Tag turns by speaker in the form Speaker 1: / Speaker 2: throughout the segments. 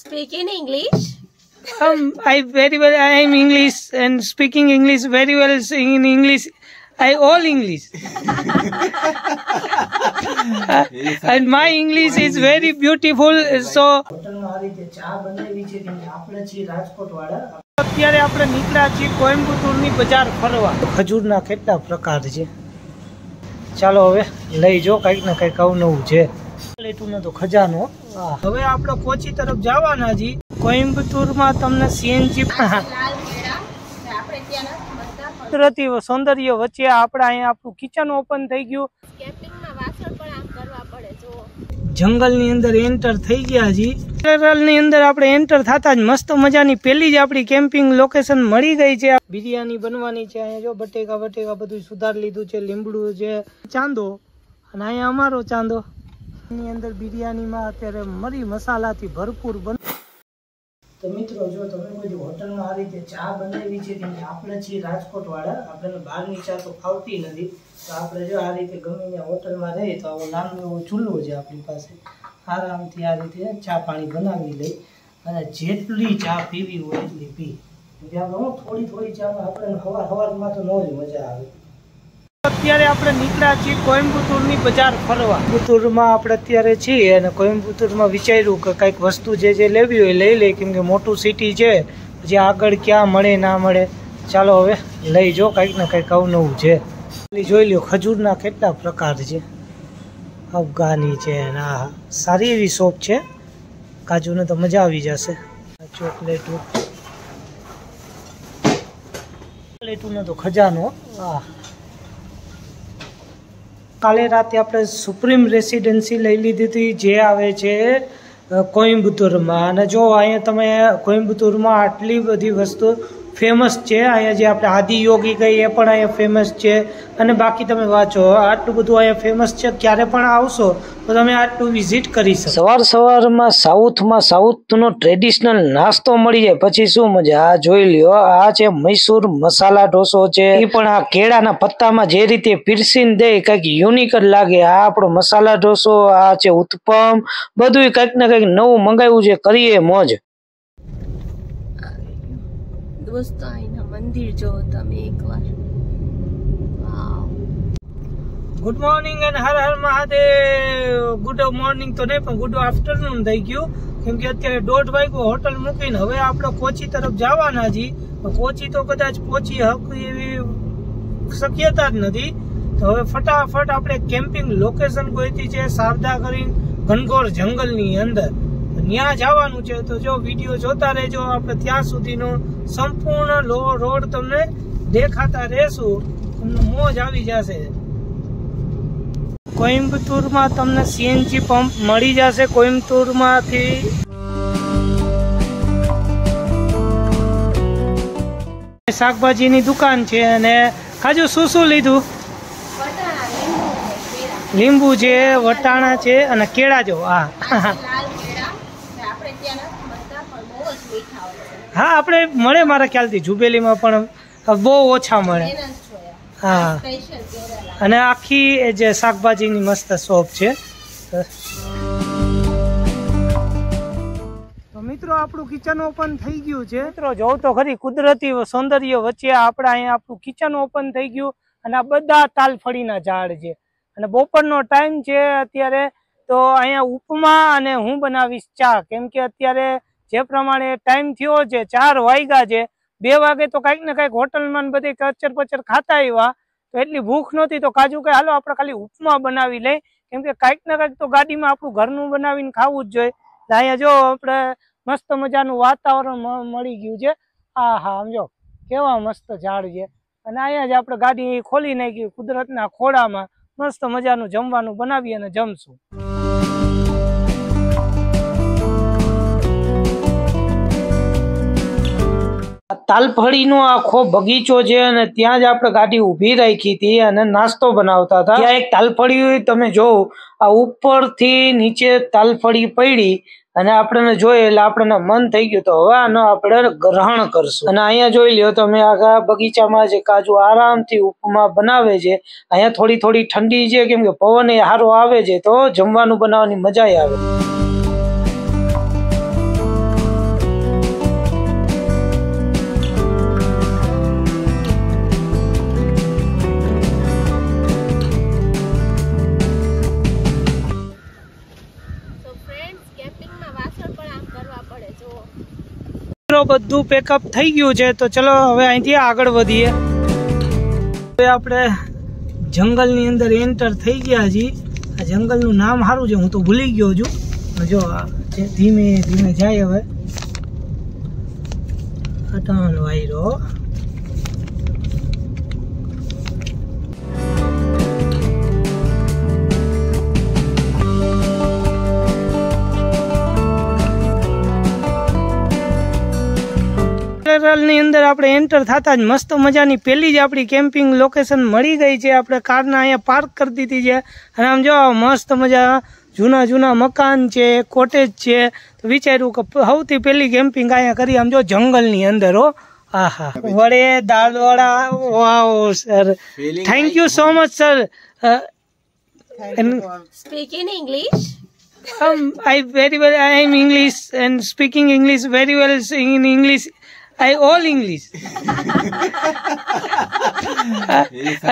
Speaker 1: Speak in English.
Speaker 2: I very well. I am English and speaking English very well. In English, I all English. And my English is very beautiful. So. અત્યારે આપણે નીકળ્યા છીએ કોઈમ્બતુરની બજાર ફરવા. ખજૂરના કેટલા પ્રકાર છે ચાલો હવે લઈ જો કંઈક ને કંઈક અવનવું છે. પ્લેટુનો તો ખજાનો. હવે આપણે કોચી તરફ જવાના છીએ. કોઈમ્બતુરમાં તમને સીએનજી કુદરતી સૌંદર્ય વચ્ચે આપણે અહીંયા આપણું કિચન ઓપન થઈ ગયું. જંગલની અંદર એન્ટર થઈ ગયા છીએ. જંગલની અંદર આપણે એન્ટર થતા જ મસ્ત મજાની પેલી જ આપણી કેમ્પિંગ લોકેશન મળી ગઈ છે. બિરયાની બનવાની છે. અહીંયા જો બટેકા બધું સુધારી લીધું છે. લીમડું છે, ચાંદો, અને અહીંયા અમારો ચાંદો. એની અંદર બિરયાનીમાં અત્યારે મરી મસાલાથી ભરપૂર બન. તો મિત્રો જો તમે કોઈ હોટલમાં આ રીતે ચા બનાવી છે, કેમ કે આપણે છીએ રાજકોટ વાળા, આપણને બહારની ચા તો ફાવતી નથી. તો આપણે જો આ રીતે ગમે ત્યાં હોટલમાં રહીએ તો આવો નાનો એવો ચૂલો છે આપણી પાસે. આરામથી આ રીતે ચા પાણી બનાવી લઈ અને જેટલી ચા પીવી હોય એટલી પી. થોડી ચામાં આપણે સવારમાં તો ન જ મજા આવે. અત્યારે આપણે નીકળ્યા છીએ કોઈમ્બતુરની બજાર ફરવા. કોઈમ્બતુરમાં આપણે અત્યારે છીએ અને કોઈમ્બતુરમાં વિચાર્યું કે કંઈક વસ્તુ જે લેવી હોય લઈ લે, કેમ કે મોટું સિટી છે, પછી આગળ ક્યાં મળે ના મળે. ચાલો હવે લઈ જો કંઈક ને કંઈક અવનવું છે. જોઈ લ્યો ખજૂરના કેટલા પ્રકાર છે. અફઘાની છે અને આ સારી એવી શોપ છે. કાજુને તો મજા આવી જશે. ચોકલેટનો તો ખજાનો. કાલે રાતે આપણે સુપ્રીમ રેસિડેન્સી લઈ લીધી હતી, જે આવે છે કોઈમ્બતુરમાં. અને જો અહીંયા તમે કોઈમ્બતુરમાં આટલી બધી વસ્તુ ફેમસ છે. અહીંયા જે આપણે આદિયોગી ગઈ એ પણ અહીંયા ફેમસ છે. અને બાકી તમે વાંચો આટલું બધું અહીંયા ફેમસ છે. ક્યારે પણ આવશો તો તમે આટલું વિઝિટ કરી શકો. સવારમાં સાઉથનો ટ્રેડિશનલ નાસ્તો મળી જાય પછી શું મજા. આ જોઈ લ્યો, આ છે મૈસૂર મસાલા ઢોસો છે. એ પણ આ કેળાના પત્તામાં જે રીતે પીરસીને દે કંઈક યુનિક જ લાગે. આ આપણો મસાલા ઢોસો, આ છે ઉત્પમ, બધું કંઈક ને કંઈક નવું મંગાવ્યું છે. કરીએ મોજ.
Speaker 1: દોસ્તો અહીંના મંદિર જો તમે એકવાર.
Speaker 2: ગુડ મોર્નિંગ અને હર હર મહાદેવ. ગુડ મોર્નિંગ તો નહીં પણ ગુડ આફ્ટરનૂન થઈ ગયું, કેમ કે અત્યારે 1:30 વાગ્યો. હોટલ મૂકીને હવે આપણે કોચી તરફ જવાના છીએ. કોચી તો કદાચ પહોંચી એવી શક્યતા જ નથી. તો હવે ફટાફટ આપણે કેમ્પિંગ લોકેશન ગોઈતી છે શારદા કરીને ઘનઘોર જંગલની અંદર. ત્યાં જવાનું છે. તો જો વિડીયો જોતા રહેજો. આપણે ત્યાં સુધીનો સંપૂર્ણ રોડ તમને દેખાતા રહેશું. તમને મોજ આવી જશે. કોઈમ્બતુરમાં તમને સીએનજી પંપ મળી જશે. કોઈમ્બતુરમાંથી શાકભાજીની દુકાન છે. અને કાજુ શું લીધું? લીંબુ છે, વટાણા છે અને કેળા જો. હા આપણે મળે મારા ખ્યાલથી જુબેલીમાં પણ બહુ ઓછા મળે. હા, અને આખી જે શાકભાજીની મસ્ત શોપ છે. તો મિત્રો આપણું કિચન ઓપન થઈ ગયું છે. મિત્રો જોવ તો ખરી કુદરતી સૌંદર્ય વચ્ચે આપણે અહીંયા આપણું કિચન ઓપન થઈ ગયું. અને આ બધા તાલફળીના ઝાડ છે. અને બપોરનો ટાઈમ છે અત્યારે. તો અહીંયા ઉપમા અને હું બનાવીશ ચા, કેમ કે અત્યારે જે પ્રમાણે ટાઈમ થયો છે 4 વાગ્યા છે. 2 વાગે તો કંઈક ને કંઈક હોટલમાં બધે કચર પચર ખાતા આવ્યા, તો એટલી ભૂખ નહોતી. તો કાજુ કે હાલો આપણે ખાલી ઉપમા બનાવી લઈ, કેમ કે કંઈક ને કંઈક તો ગાડીમાં આપણું ઘરનું બનાવીને ખાવું જ જોઈએ. અહીંયા જો આપણે મસ્ત મજાનું વાતાવરણ મળી ગયું છે. હા સમજો કેવા મસ્ત ઝાડ છે. અને અહીંયા જ આપણે ગાડી ખોલી નાખી કુદરતના ખોળામાં. મસ્ત મજાનું જમવાનું બનાવી અને જમશું. તાલફળીનો આખો બગીચો છે અને ત્યાં જ આપણે ગાડી ઊભી રાખી હતી અને નાસ્તો બનાવતા હતા. ત્યાં એક તાલફળી તમે જોવો, આ ઉપરથી નીચે તાલફળી પડી અને આપણને જોઈએ એટલે આપણને મન થઈ ગયું. તો હવે આનો આપણે ગ્રહણ કરશું. અને અહીંયા જોઈ લ્યો તમે આખા બગીચામાં જે કાજુ આરામથી ઉપમા બનાવે છે. અહીંયા થોડી ઠંડી છે, કેમ કે પવન એ સારો આવે છે, તો જમવાનું બનાવવાની મજા આવે. મિત્રો બધું પેકઅપ થઈ ગયું છે, તો ચલો હવે અહીંથી આગળ વધીએ. હવે આપણે જંગલની અંદર એન્ટર થઈ ગયા છીએ. આ જંગલનું નામ સારું છે, હું તો ભૂલી ગયો છું. જો ધીમે ધીમે જાય. હવે અટાણ વાયરો ની અંદર આપણે એન્ટર થતા જ મસ્ત મજાની પેલી જ આપણી કેમ્પિંગ લોકેશન મળી ગઈ છે. આપણે કારને અહીંયા પાર્ક કરી દીધી છે અને આમ જો મસ્ત મજા જૂના જૂના મકાન છે, કોટેજ છે. તો વિચાર્યું કે સૌથી પહેલી કેમ્પિંગ અહીંયા કરી. આમ જો જંગલની અંદર હો. આહા વડે દાળવાળા. Wow sir, thank you so much sir.
Speaker 1: Speak in English.
Speaker 2: I very well. I am English and speaking English very well. In English, I all English.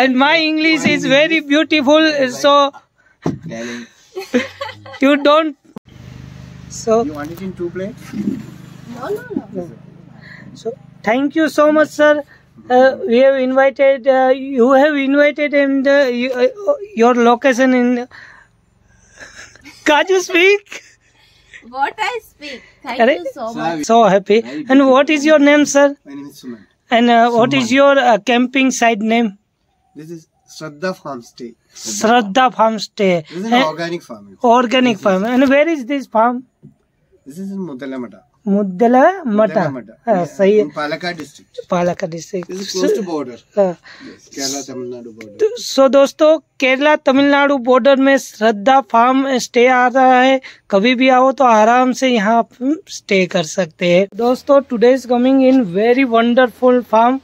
Speaker 2: And my English is very beautiful. So you don't. So
Speaker 3: you want it in 2 plates?
Speaker 1: No.
Speaker 2: So thank you so much, sir. We have invited. You have invited, and your location in. Can't you speak?
Speaker 1: What I speak. Thank you so much.
Speaker 2: So happy. And what is your name, sir?
Speaker 3: My name is Suman.
Speaker 2: And what is your camping site name?
Speaker 3: This is Shraddha Farm Stay.
Speaker 2: Shraddha Farm Stay.
Speaker 3: This is an organic farming.
Speaker 2: Organic farm. And where is this farm?
Speaker 3: This is in Mudalamata.
Speaker 2: Muddala Mata. सही है.
Speaker 3: In Palakkad district.
Speaker 2: Palakkad district.
Speaker 3: This is close to border. Yes, Kerala Tamil Nadu border.
Speaker 2: सो दोस्तों Kerala Tamil Nadu border में श्रद्धा farm stay आ रहा है. कभी भी आओ तो आराम से यहाँ स्टे कर सकते हैं. दोस्तों today is coming in very wonderful farm.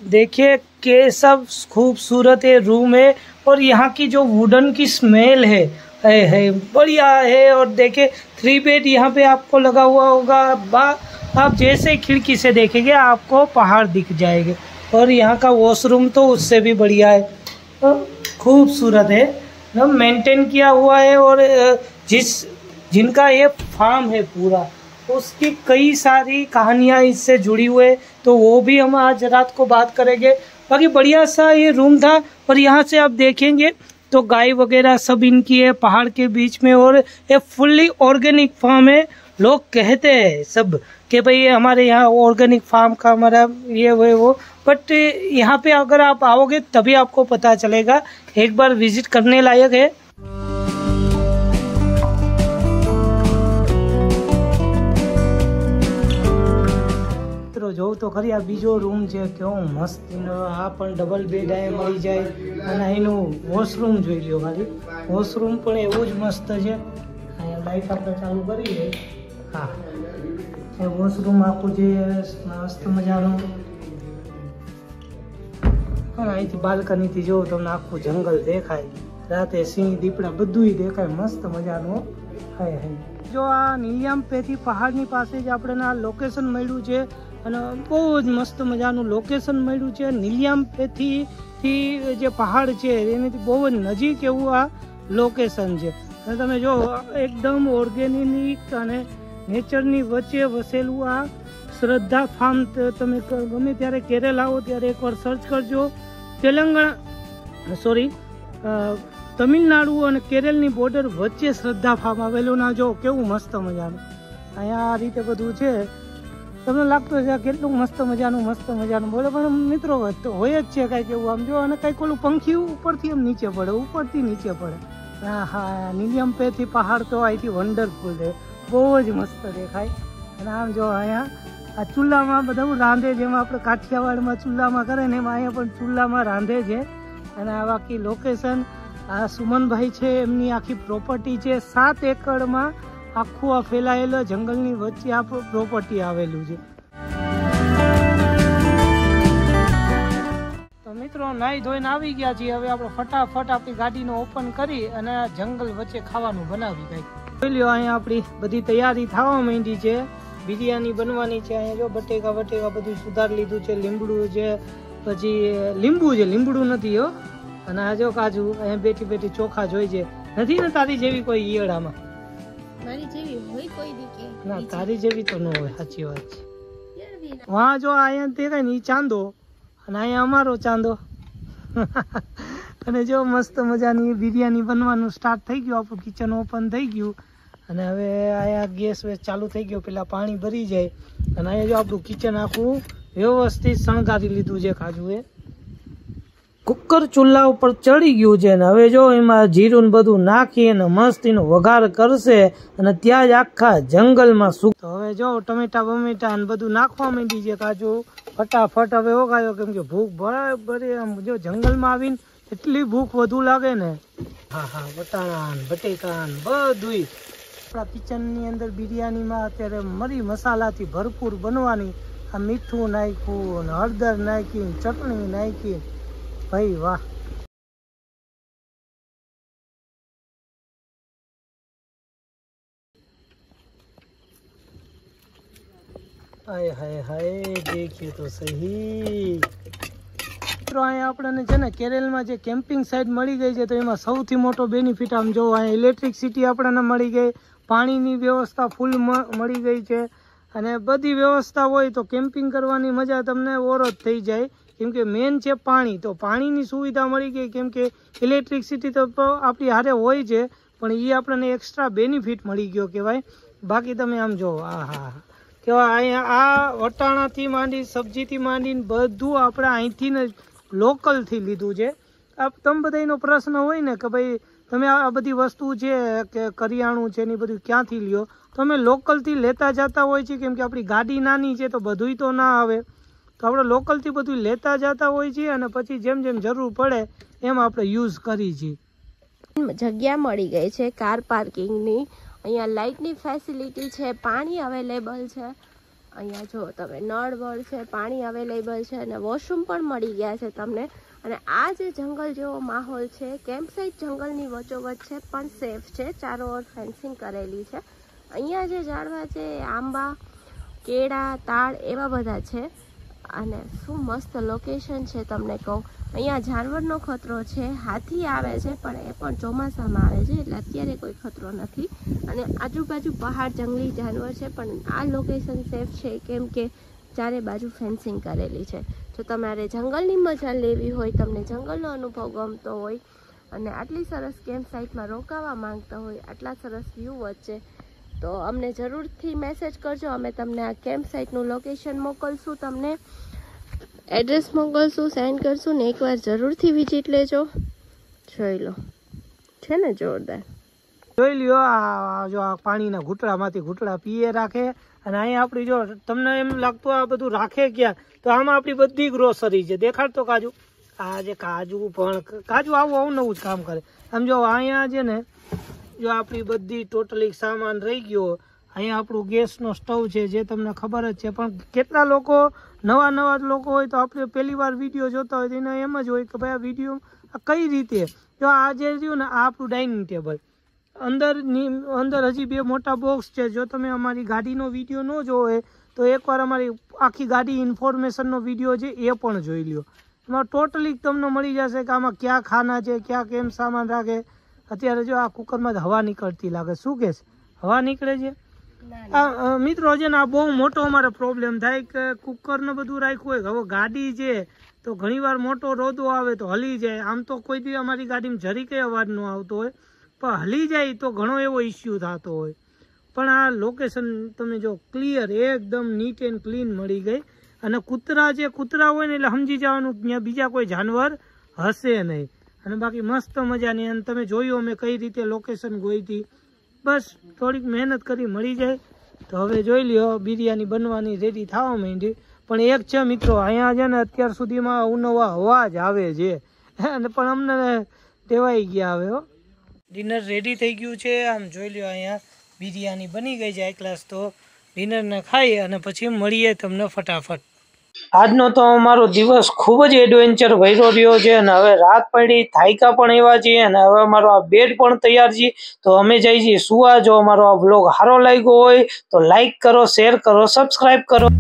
Speaker 2: देखिए कैसा खूबसूरत है रूम है, और यहाँ की जो वुडन की स्मेल है बढ़िया है. और देखिए 3 बेड यहाँ पे आपको लगा हुआ होगा. आप जैसे खिड़की से देखेंगे आपको पहाड़ दिख जाएंगे. और यहाँ का वॉशरूम तो उससे भी बढ़िया है, खूबसूरत है, मेंटेन किया हुआ है. और जिनका ये फार्म है पूरा, उसकी कई सारी कहानियाँ इससे जुड़ी हुई है, तो वो भी हम आज रात को बात करेंगे. बाकी बढ़िया सा ये रूम था. और यहाँ से आप देखेंगे तो गाय वगैरह सब इनकी है पहाड़ के बीच में. और ये फुल्ली ऑर्गेनिक फार्म है. लोग कहते हैं सब कि भाई हमारे यहाँ ऑर्गेनिक फार्म का हमारा ये वो, बट यहाँ पे अगर आप आओगे तभी आपको पता चलेगा. एक बार विजिट करने लायक है. જોઉં તો ખરી આ બીજો રૂમ છે, કેવો મસ્ત. આ પણ ડબલ બેડ અહીંયા મળી જાય. અને એનું વોશરૂમ જોઈ લો ખાલી. વોશરૂમ પણ એવું જ મસ્ત છે. અહીંયા લાઈટ આપણે ચાલુ કરીએ. હા, એ વોશરૂમ આખું જે મસ્ત મજાનું. અને અહીંથી બાલ્કનીથી જોઉં તમને આખું જંગલ દેખાય. રાતે સિંહ દીપડા બધું દેખાય. મસ્ત મજાનું. હાય હાય. જો આ નીલિયામ પેથી પહાડની પાસે જ આપણે આ લોકેશન મળ્યું છે. અને બહુ જ મસ્ત મજાનું લોકેશન મળ્યું છે. નીલિયામ પેથી જે પહાડ છે એનાથી બહુ જ નજીક એવું આ લોકેશન છે. અને તમે જો એકદમ ઓર્ગેનિક અને નેચરની વચ્ચે વસેલું આ શ્રદ્ધા ફાર્મ. તમે ગમે ત્યારે કેરળ આવો ત્યારે એકવાર સર્ચ કરજો. તમિલનાડુ અને કેરળની બોર્ડર વચ્ચે શ્રદ્ધા ફાર્મ આવેલું. ના જો કેવું મસ્ત મજાનું અહીંયા આ રીતે બધું છે. તમને લાગતું હશે કેટલું મસ્ત મજાનું બોલે, પણ મિત્રો હોય જ છે કાંઈક એવું. આમ જો અને કંઈક ઓલું પંખી ઉપરથી એમ નીચે પડે, ઉપરથી નીચે પડે. હા, નીલિયમ પેથી પહાડ તો અહીંથી વન્ડરફુલ છે. બહુ જ મસ્ત દેખાય. અને આમ જો અહીંયા આ ચૂલામાં બધું રાંધે, જેમાં આપણે કાઠિયાવાડમાં ચૂલામાં કરે ને એમાં અહીંયા પણ ચૂલામાં રાંધે છે. અને આ બાકી લોકેશન આ સુમનભાઈ છે એમની આખી પ્રોપર્ટી છે. 7 એકડમાં આખું આ ફેલાયેલો જંગલની વચ્ચે આ પ્રોપર્ટી આવેલું છે. તો મિત્રો નાઈ ધોઈને આવી ગયા છીએ. હવે આપણે ફટાફટ આપણી ગાડીનો ઓપન કરી અને આ જંગલ વચ્ચે ખાવાનું બનાવી કંઈક. જોઈ લ્યો અહીંયા આપણી બધી તૈયારી થવા માંડી છે. બિરયાની બનવાની છે. અહીંયા જો બટેકા બધું સુધારી લીધું છે. લીમડું છે, પછી લીંબુ છે, લીમડું નથી હો. અને આ જો કાજુ અહીંયા બેઠી ચોખા જોઈ છે. નથી ને તારી જેવી કોઈ ઈયળામાં?
Speaker 1: મારી જેવી હોય કોઈ દી કે
Speaker 2: ના, તારી જેવી તો ન હોય. સાચી વાત છે. वहाँ जो અહીંયા દેખાય ને ઈ ચાંદો અને અહીંયા અમારો ચાંદો અને જો મસ્ત મજાની બિરયાની બનવાનું સ્ટાર્ટ થઈ ગયું, આપણું કિચન ઓપન થઈ ગયું અને હવે અહીંયા ગેસ વેસ ચાલુ થઈ ગયો, પેલા પાણી ભરી જાય અને અહીંયા જો આપણું કિચન આખું વ્યવસ્થિત શણગારી લીધું છે કાજુએ. કુકર ચૂલા ઉપર ચડી ગયું છે ને હવે જો એમાં જીરું બધું નાખી અને મસ્ત એનો વઘાર કરશે અને ત્યાં જ આખા જંગલમાં સુક. તો હવે જો ટમેટા બમેટા ને બધું નાખવા માંડી છે કાજુ ફટાફટ હવે ઓગાયો, કેમ કે ભૂખ બરાબર આમ જો જંગલમાં આવીને એટલી ભૂખ વધુ લાગે ને. હા હા, વટાણા બટેકા બધું આપણા કિચનની અંદર બિરયાનીમાં અત્યારે મરી મસાલાથી ભરપૂર બનવાની. આ મીઠું નાખ્યું ને હળદર નાખી ચટણી નાખી, ભાઈ વાહ. હાય હાય હાય, દેખીએ તો સહી. અહીંયા આપણને છે ને કેરળમાં જે કેમ્પિંગ સાઇટ મળી ગઈ છે તો એમાં સૌથી મોટો બેનિફિટ આમ જો અહીંયા ઇલેક્ટ્રિસિટી આપણને મળી ગઈ, પાણીની વ્યવસ્થા ફૂલ મળી ગઈ છે અને બધી વ્યવસ્થા હોય તો કેમ્પિંગ કરવાની મજા તમને ઓર જ થઈ જાય. કેમ કે મેન છે પાણી, તો પાણીની સુવિધા મળી ગઈ. કેમ કે ઇલેક્ટ્રિસિટી તો આપણી હારે હોય છે પણ એ આપણને એક્સ્ટ્રા બેનિફિટ મળી ગયો કહેવાય. બાકી તમે આમ જો આ હા કહેવાય અહીંયા આ વટાણાથી માંડી સબ્જીથી માંડીને બધું આપણે અહીંથી લોકલથી લીધું છે. આ તમે બધાનો પ્રશ્ન હોય ને કે ભાઈ તમે આ બધી વસ્તુ છે કે કરિયાણું છે ને બધું ક્યાંથી લ્યો, તો અમે લોકલથી લેતા જતા હોય છે. કેમ કે આપણી ગાડી નાની છે તો બધુંય તો ના આવે, તો આપણે લોકલથી બધું લેતા જતા હોય છે અને પછી જેમ જેમ જરૂર પડે એમ આપણે યુઝ કરી છીએ.
Speaker 1: જગ્યા મળી ગઈ છે કાર પાર્કિંગની. અહીંયા લાઇટની ફેસિલિટી છે, પાણી અવેલેબલ છે. અહીંયા જો તમે નળ વળ છે, પાણી અવેલેબલ છે અને વોશરૂમ પણ મળી ગયા છે તમને. અને આ જે જંગલ જેવો માહોલ છે, કેમ્પ સાઇટ જંગલની વચ્ચોવચ્ચ છે પણ સેફ છે, ચારો ઓર ફેન્સિંગ કરેલી છે. અહીંયા જે ઝાડવા છે આંબા, કેળા, તાડ એવા બધા છે અને શું મસ્ત લોકેશન છે તમને કહું. અહીંયા જાનવરનો ખતરો છે, હાથી આવે છે પણ એ પણ ચોમાસામાં આવે છે એટલે અત્યારે કોઈ ખતરો નથી. અને આજુબાજુ પહાડ, જંગલી જાનવર છે પણ આ લોકેશન સેફ છે કેમ કે ચારે બાજુ ફેન્સિંગ કરેલી છે. જો તમારે જંગલની મજા લેવી હોય, તમને જંગલનો અનુભવ ગમતો હોય અને આટલી સરસ કેમ્પ સાઇટમાં રોકાવા માંગતા હોય, આટલા સરસ વ્યૂ વચ્ચે, તો અમને જરૂરથી મેસેજ કરજો. અમે તમને આ કેમ્પ સાઇટનું લોકેશન મોકલશું, તમને એડ્રેસ મોકલશું, સેન્ડ કરશું ને એકવાર જરૂરથી વિઝિટ લેજો. જોઈ લો, છે ને જોરદાર.
Speaker 2: જોઈ લ્યો આ જો આ પાણીના ઘૂંટડામાંથી ઘૂંટડા પીએ રાખે. અને અહીંયા આપણી જો તમને એમ લાગતું આ બધું રાખે ક્યાં, તો આમાં આપણી બધી ગ્રોસરી છે. દેખાડતો કાજુ, આ જે કાજુ પણ કાજુ આવું નવું જ કામ કરે. આમ જો અહીંયા છે ને જો આપણી બધી ટોટલી સામાન રહી ગયો. અહીંયા આપણું ગેસનો સ્ટવ છે જે તમને ખબર જ છે, પણ કેટલા લોકો નવા લોકો હોય તો આપણે પહેલી વાર વિડીયો જોતા હોય તો એને એમ જ હોય કે ભાઈ આ વિડીયો કઈ રીતે. જો આ જે રહ્યું ને આ આપણું ડાઇનિંગ ટેબલ, અંદર હજી બે મોટા બોક્સ છે. જો તમે અમારી ગાડીનો વિડીયો ન જોવો તો એકવાર અમારી આખી ગાડી ઇન્ફોર્મેશનનો વિડીયો છે એ પણ જોઈ લ્યો. એમાં ટોટલી તમને મળી જશે કે આમાં ક્યાં ખાના છે, ક્યાં કેમ સામાન રાખે. અત્યારે જો આ કુકરમાં હવા નીકળતી લાગે, શું કે છે હવા નીકળે છે? આ મિત્રો છે ને આ બહુ મોટો અમારે પ્રોબ્લેમ થાય કે કુકરને બધું રાખ્યું હોય. હવે ગાડી છે તો ઘણીવાર મોટો રોદો આવે તો હલી જાય. આમ તો કોઈ દી અમારી ગાડીમાં જરી કઈ અવાજ ન આવતો હોય, પણ હલી જાય તો ઘણો એવો ઇસ્યુ થતો હોય. પણ આ લોકેશન તમે જો ક્લિયર એકદમ નીટ એન્ડ ક્લીન મળી ગઈ. અને કૂતરા હોય ને એટલે સમજી જવાનું ત્યાં બીજા કોઈ જાનવર હશે નહીં. અને બાકી મસ્ત મજાની. અને તમે જોયું અમે કઈ રીતે લોકેશન ગઈ હતી, બસ થોડીક મહેનત કરી મળી જાય. તો હવે જોઈ લ્યો બિરયાની બનવાની રેડી થવા માંડી. પણ એક છે મિત્રો, અહીંયા છે ને અત્યાર સુધીમાં અવનવા અવાજ આવે છે અને પણ અમને ટેવાઈ ગયા હવે. ડિનર રેડી થઈ ગયું છે. આમ જોઈ લ્યો અહીંયા બિરયાની બની ગઈ છે હાઈ ક્લાસ. તો ડિનરને ખાઈ અને પછી મળીએ તમને ફટાફટ. આજનો તો અમારો દિવસ ખૂબ જ એડવેન્ચર ભર્યો રહ્યો છે અને હવે રાત પડી, થાયકા પણ એવા છીએ અને હવે અમારો આ બેડ પણ તૈયાર છે. તો અમે જઈ છીએ સુવા. જો અમારો આ વ્લોગ સારો લાગ્યો હોય તો લાઈક કરો, શેર કરો, સબસ્ક્રાઈબ કરો.